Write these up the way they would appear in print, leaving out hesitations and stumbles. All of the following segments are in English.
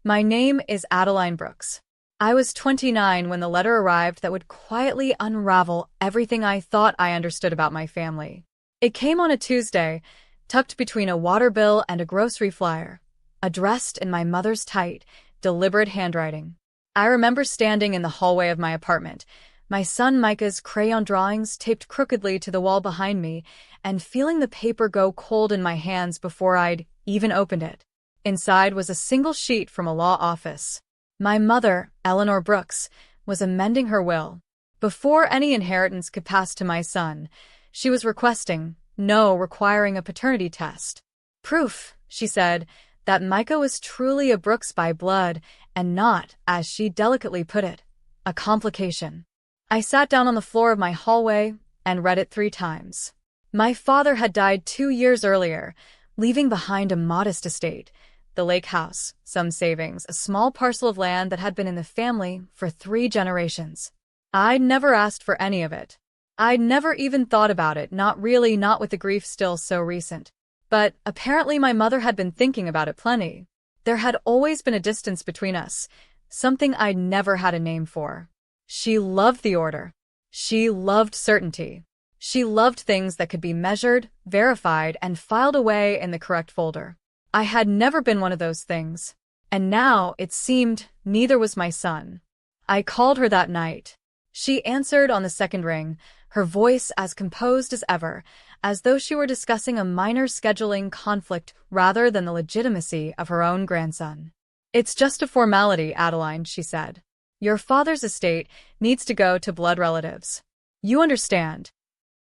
My name is Adeline Brooks. I was 29 when the letter arrived that would quietly unravel everything I thought I understood about my family. It came on a Tuesday, tucked between a water bill and a grocery flyer, addressed in my mother's tight, deliberate handwriting. I remember standing in the hallway of my apartment, my son Micah's crayon drawings taped crookedly to the wall behind me, and feeling the paper go cold in my hands before I'd even opened it. Inside was a single sheet from a law office. My mother, Eleanor Brooks, was amending her will. Before any inheritance could pass to my son, she was requiring a paternity test. Proof, she said, that Micah was truly a Brooks by blood and not, as she delicately put it, a complication. I sat down on the floor of my hallway and read it 3 times. My father had died 2 years earlier, leaving behind a modest estate, the lake house, some savings, a small parcel of land that had been in the family for 3 generations. I'd never asked for any of it. I'd never even thought about it, not with the grief still so recent. But apparently my mother had been thinking about it plenty. There had always been a distance between us, something I'd never had a name for. She loved the order. She loved certainty. She loved things that could be measured, verified, and filed away in the correct folder. I had never been one of those things. And now, it seemed, neither was my son. I called her that night. She answered on the second ring, her voice as composed as ever, as though she were discussing a minor scheduling conflict rather than the legitimacy of her own grandson. "It's just a formality, Adeline," she said. "Your father's estate needs to go to blood relatives. You understand."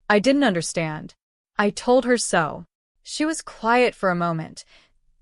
I didn't understand. I told her so. She was quiet for a moment,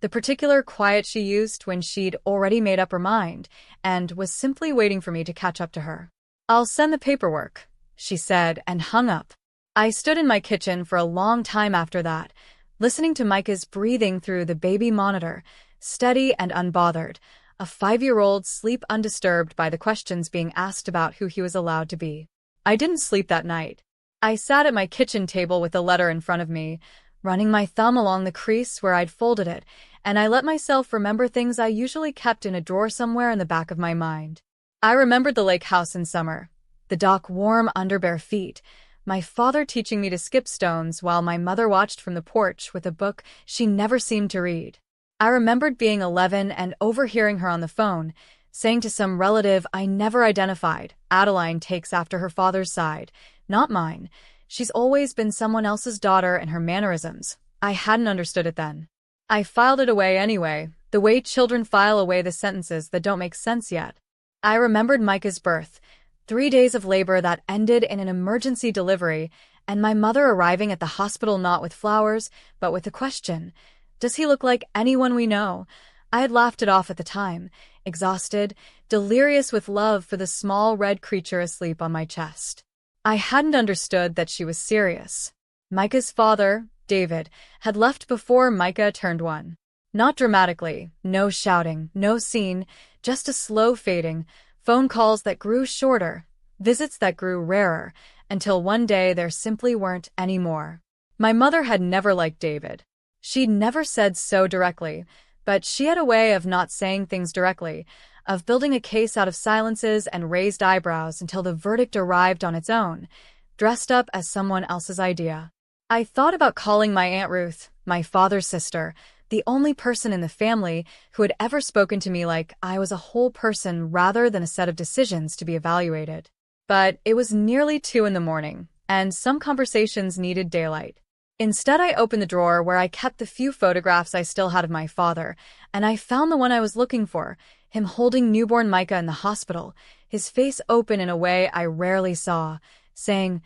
the particular quiet she used when she'd already made up her mind, and was simply waiting for me to catch up to her. "I'll send the paperwork," she said, and hung up. I stood in my kitchen for a long time after that, listening to Micah's breathing through the baby monitor, steady and unbothered, a 5-year-old sleep undisturbed by the questions being asked about who he was allowed to be. I didn't sleep that night. I sat at my kitchen table with the letter in front of me, running my thumb along the crease where I'd folded it, and I let myself remember things I usually kept in a drawer somewhere in the back of my mind. I remembered the lake house in summer, the dock warm under bare feet, my father teaching me to skip stones while my mother watched from the porch with a book she never seemed to read. I remembered being 11 and overhearing her on the phone, saying to some relative I never identified, "Adeline takes after her father's side, not mine. She's always been someone else's daughter and her mannerisms." I hadn't understood it then. I filed it away anyway, the way children file away the sentences that don't make sense yet. I remembered Micah's birth, 3 days of labor that ended in an emergency delivery, and my mother arriving at the hospital not with flowers, but with a question. Does he look like anyone we know? I had laughed it off at the time, exhausted, delirious with love for the small red creature asleep on my chest. I hadn't understood that she was serious. Micah's father, David, had left before Micah turned 1. Not dramatically, no shouting, no scene, just a slow fading, phone calls that grew shorter, visits that grew rarer, until one day there simply weren't any more. My mother had never liked David. She'd never said so directly, but she had a way of not saying things directly, of building a case out of silences and raised eyebrows until the verdict arrived on its own, dressed up as someone else's idea. I thought about calling my Aunt Ruth, my father's sister, the only person in the family who had ever spoken to me like I was a whole person rather than a set of decisions to be evaluated. But it was nearly 2 in the morning, and some conversations needed daylight. Instead, I opened the drawer where I kept the few photographs I still had of my father, and I found the one I was looking for, him holding newborn Micah in the hospital, his face open in a way I rarely saw, saying,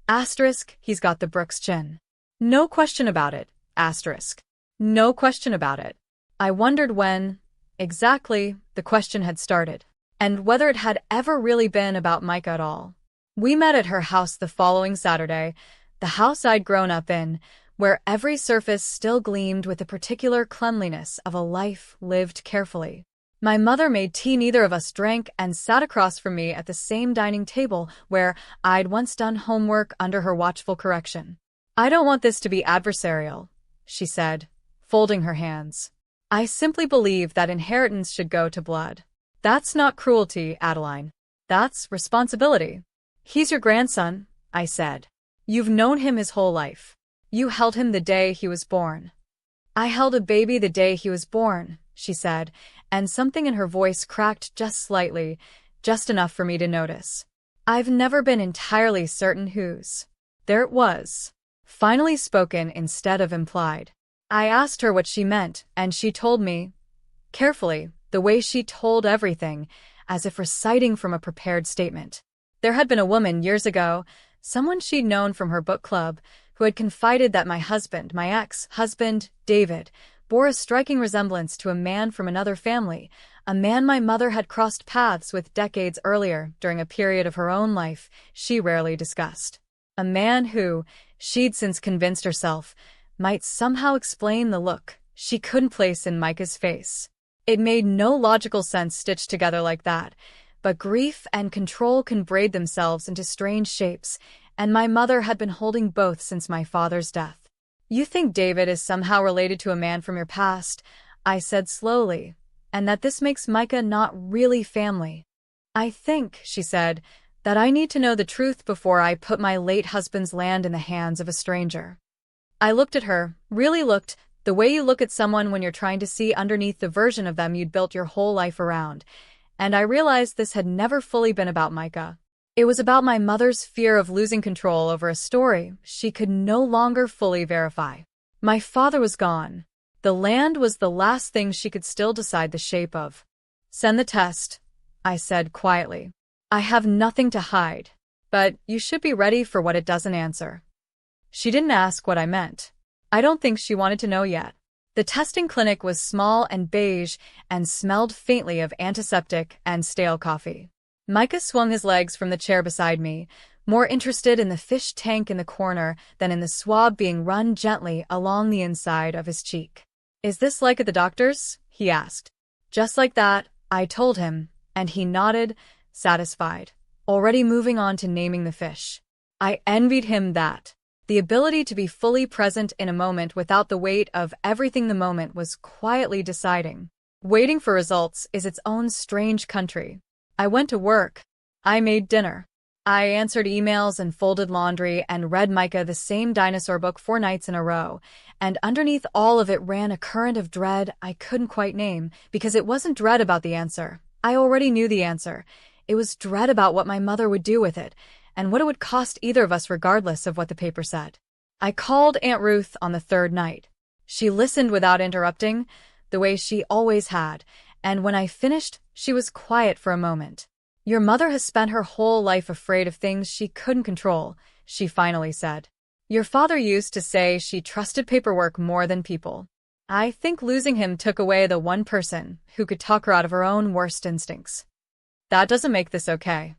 "Asterisk, he's got the Brooks chin. No question about it, asterisk. No question about it." I wondered when, exactly, the question had started, and whether it had ever really been about Micah at all. We met at her house the following Saturday, the house I'd grown up in, where every surface still gleamed with the particular cleanliness of a life lived carefully. My mother made tea neither of us drank and sat across from me at the same dining table where I'd once done homework under her watchful correction. "I don't want this to be adversarial," she said, folding her hands. I simply believe that inheritance should go to blood. That's not cruelty, Adeline. That's responsibility. He's your grandson, I said. You've known him his whole life. You held him the day he was born. I held a baby the day he was born, she said, and something in her voice cracked just slightly, just enough for me to notice. I've never been entirely certain whose. There it was, finally spoken instead of implied. I asked her what she meant, and she told me, carefully, the way she told everything, as if reciting from a prepared statement. There had been a woman years ago, someone she'd known from her book club, who had confided that my husband, my ex-husband, David, bore a striking resemblance to a man from another family, a man my mother had crossed paths with decades earlier during a period of her own life she rarely discussed. A man who, she'd since convinced herself, might somehow explain the look she couldn't place in Micah's face. It made no logical sense stitched together like that, but grief and control can braid themselves into strange shapes, and my mother had been holding both since my father's death. You think David is somehow related to a man from your past, I said slowly, and that this makes Micah not really family. I think, she said, that I need to know the truth before I put my late husband's land in the hands of a stranger. I looked at her, really looked, the way you look at someone when you're trying to see underneath the version of them you'd built your whole life around, and I realized this had never fully been about Micah. It was about my mother's fear of losing control over a story she could no longer fully verify. My father was gone. The land was the last thing she could still decide the shape of. Send the test, I said quietly. I have nothing to hide, but you should be ready for what it doesn't answer. She didn't ask what I meant. I don't think she wanted to know yet. The testing clinic was small and beige and smelled faintly of antiseptic and stale coffee. Micah swung his legs from the chair beside me, more interested in the fish tank in the corner than in the swab being run gently along the inside of his cheek. Is this like at the doctor's? He asked. Just like that, I told him, and he nodded, satisfied, already moving on to naming the fish. I envied him that. The ability to be fully present in a moment without the weight of everything the moment was quietly deciding. Waiting for results is its own strange country. I went to work. I made dinner. I answered emails and folded laundry and read Micah the same dinosaur book 4 nights in a row, and underneath all of it ran a current of dread I couldn't quite name, because it wasn't dread about the answer. I already knew the answer. It was dread about what my mother would do with it, and what it would cost either of us regardless of what the paper said. I called Aunt Ruth on the 3rd night. She listened without interrupting, the way she always had, and when I finished, she was quiet for a moment. Your mother has spent her whole life afraid of things she couldn't control, she finally said. Your father used to say she trusted paperwork more than people. I think losing him took away the one person who could talk her out of her own worst instincts. That doesn't make this okay.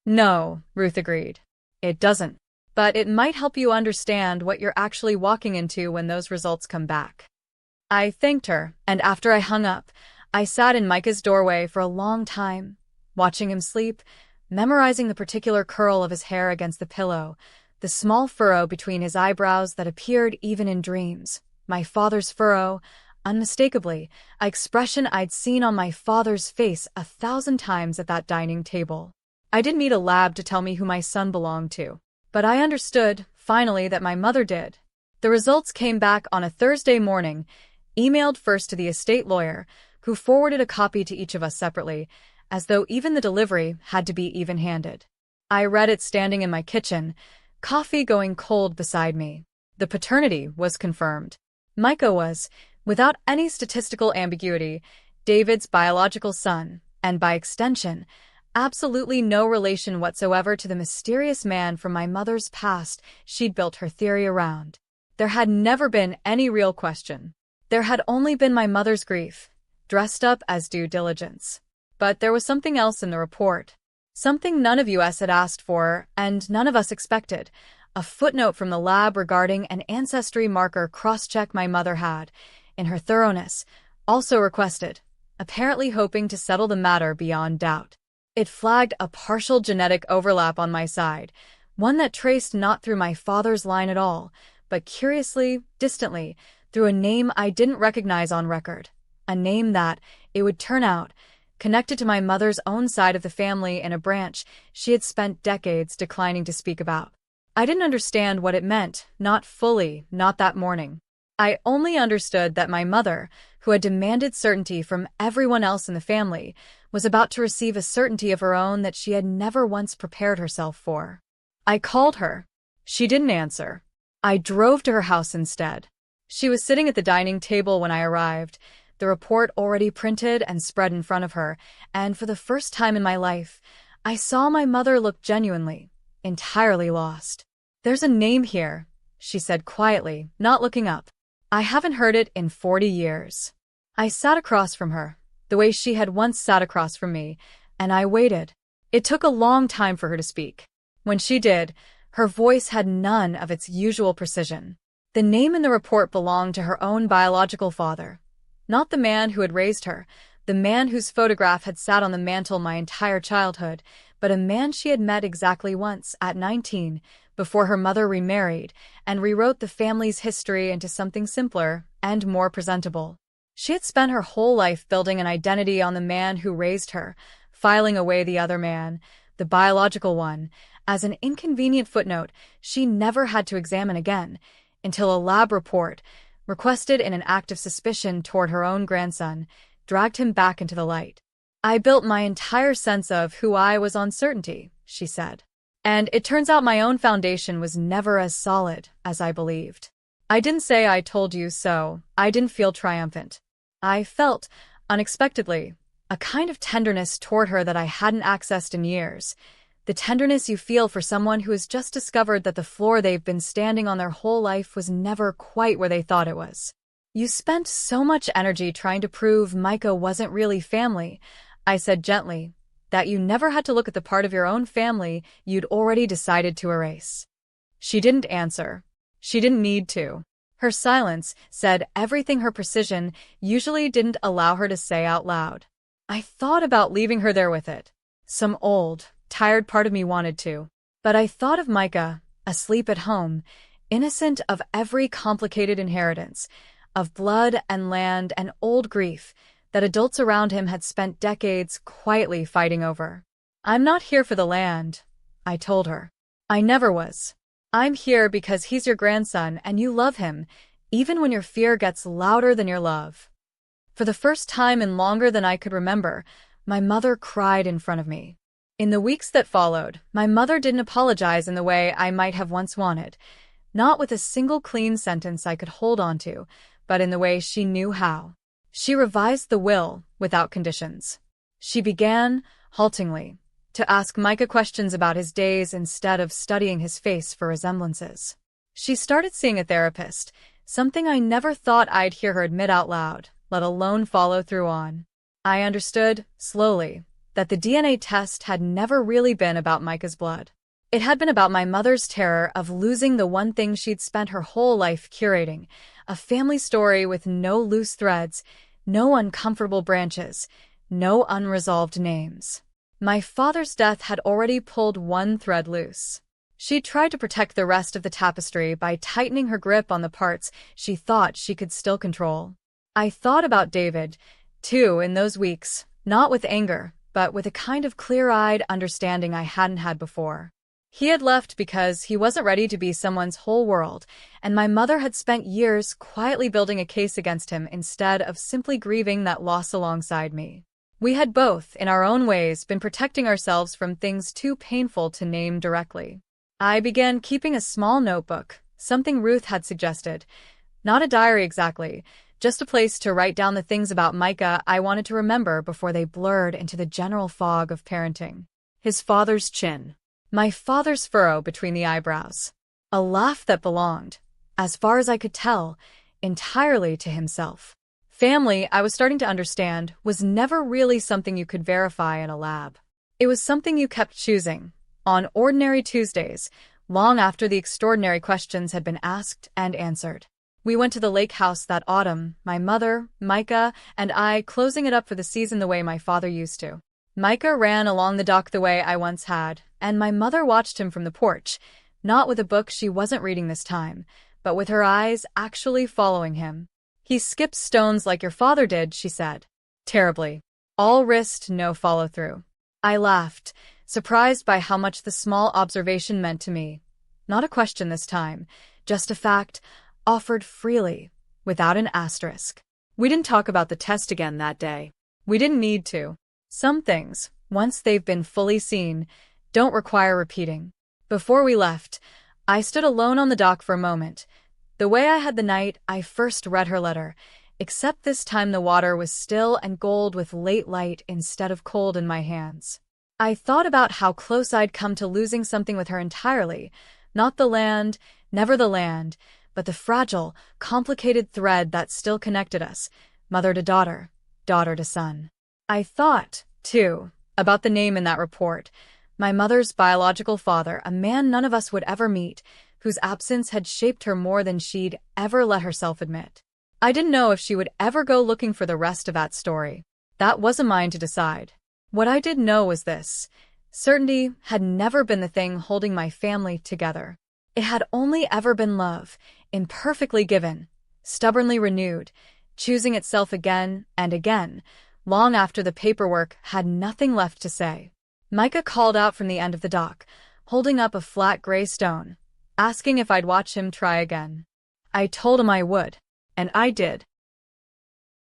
No, Ruth agreed. It doesn't. But it might help you understand what you're actually walking into when those results come back. I thanked her, and after I hung up, I sat in Micah's doorway for a long time, watching him sleep, memorizing the particular curl of his hair against the pillow, the small furrow between his eyebrows that appeared even in dreams. My father's furrow, unmistakably, an expression I'd seen on my father's face 1,000 times at that dining table. I didn't need a lab to tell me who my son belonged to, but I understood, finally, that my mother did. The results came back on a Thursday morning, emailed first to the estate lawyer, who forwarded a copy to each of us separately, as though even the delivery had to be even-handed. I read it standing in my kitchen, coffee going cold beside me. The paternity was confirmed. Micah was, without any statistical ambiguity, David's biological son, and by extension, absolutely no relation whatsoever to the mysterious man from my mother's past she'd built her theory around. There had never been any real question. There had only been my mother's grief, dressed up as due diligence. But there was something else in the report. Something none of us had asked for, and none of us expected. A footnote from the lab regarding an ancestry marker cross-check my mother had, in her thoroughness, also requested, apparently hoping to settle the matter beyond doubt. It flagged a partial genetic overlap on my side, one that traced not through my father's line at all, but curiously, distantly, through a name I didn't recognize on record. A name that, it would turn out, connected to my mother's own side of the family in a branch she had spent decades declining to speak about. I didn't understand what it meant, not fully, not that morning. I only understood that my mother, who had demanded certainty from everyone else in the family, was about to receive a certainty of her own that she had never once prepared herself for. I called her. She didn't answer. I drove to her house instead. She was sitting at the dining table when I arrived, the report already printed and spread in front of her, and for the first time in my life, I saw my mother look genuinely, entirely lost. "There's a name here," she said quietly, not looking up. "I haven't heard it in 40 years. I sat across from her, the way she had once sat across from me, and I waited. It took a long time for her to speak. When she did, her voice had none of its usual precision. The name in the report belonged to her own biological father. Not the man who had raised her, the man whose photograph had sat on the mantel my entire childhood, but a man she had met exactly once, at 19, before her mother remarried, and rewrote the family's history into something simpler and more presentable. She had spent her whole life building an identity on the man who raised her, filing away the other man, the biological one, as an inconvenient footnote she never had to examine again, until a lab report, requested in an act of suspicion toward her own grandson, dragged him back into the light. "I built my entire sense of who I was on certainty," she said. "And it turns out my own foundation was never as solid as I believed. I didn't say I told you so. I didn't feel triumphant. I felt, unexpectedly, a kind of tenderness toward her that I hadn't accessed in years. The tenderness you feel for someone who has just discovered that the floor they've been standing on their whole life was never quite where they thought it was. You spent so much energy trying to prove Micah wasn't really family," I said gently, "that you never had to look at the part of your own family you'd already decided to erase." She didn't answer. She didn't need to. Her silence said everything her precision usually didn't allow her to say out loud. I thought about leaving her there with it. Some old, tired part of me wanted to. But I thought of Micah, asleep at home, innocent of every complicated inheritance, of blood and land and old grief that adults around him had spent decades quietly fighting over. "I'm not here for the land," I told her. "I never was. I'm here because he's your grandson and you love him, even when your fear gets louder than your love." For the first time in longer than I could remember, my mother cried in front of me. In the weeks that followed, my mother didn't apologize in the way I might have once wanted, not with a single clean sentence I could hold on to, but in the way she knew how. She revised the will without conditions. She began, haltingly, to ask Micah questions about his days instead of studying his face for resemblances. She started seeing a therapist, something I never thought I'd hear her admit out loud, let alone follow through on. I understood, slowly, that the DNA test had never really been about Micah's blood. It had been about my mother's terror of losing the one thing she'd spent her whole life curating, a family story with no loose threads, no uncomfortable branches, no unresolved names. My father's death had already pulled one thread loose. She tried to protect the rest of the tapestry by tightening her grip on the parts she thought she could still control. I thought about David, too, in those weeks, not with anger, but with a kind of clear-eyed understanding I hadn't had before. He had left because he wasn't ready to be someone's whole world, and my mother had spent years quietly building a case against him instead of simply grieving that loss alongside me. We had both, in our own ways, been protecting ourselves from things too painful to name directly. I began keeping a small notebook, something Ruth had suggested. Not a diary exactly, just a place to write down the things about Micah I wanted to remember before they blurred into the general fog of parenting. His father's chin. My father's furrow between the eyebrows. A laugh that belonged, as far as I could tell, entirely to himself. Family, I was starting to understand, was never really something you could verify in a lab. It was something you kept choosing, on ordinary Tuesdays, long after the extraordinary questions had been asked and answered. We went to the lake house that autumn, my mother, Micah, and I, closing it up for the season the way my father used to. Micah ran along the dock the way I once had, and my mother watched him from the porch, not with a book she wasn't reading this time, but with her eyes actually following him. He skips stones like your father did, she said. Terribly. All wrist, no follow-through. I laughed, surprised by how much the small observation meant to me. Not a question this time, just a fact, offered freely, without an asterisk. We didn't talk about the test again that day. We didn't need to. Some things, once they've been fully seen, don't require repeating. Before we left, I stood alone on the dock for a moment. The way I had the night I first read her letter, except this time the water was still and gold with late light instead of cold in my hands. I thought about how close I'd come to losing something with her entirely, not the land, never the land, but the fragile, complicated thread that still connected us, mother to daughter, daughter to son. I thought, too, about the name in that report, my mother's biological father, a man none of us would ever meet, whose absence had shaped her more than she'd ever let herself admit. I didn't know if she would ever go looking for the rest of that story. That wasn't mine to decide. What I did know was this: certainty had never been the thing holding my family together. It had only ever been love, imperfectly given, stubbornly renewed, choosing itself again and again, long after the paperwork had nothing left to say. Micah called out from the end of the dock, holding up a flat gray stone, asking if I'd watch him try again. I told him I would, and I did.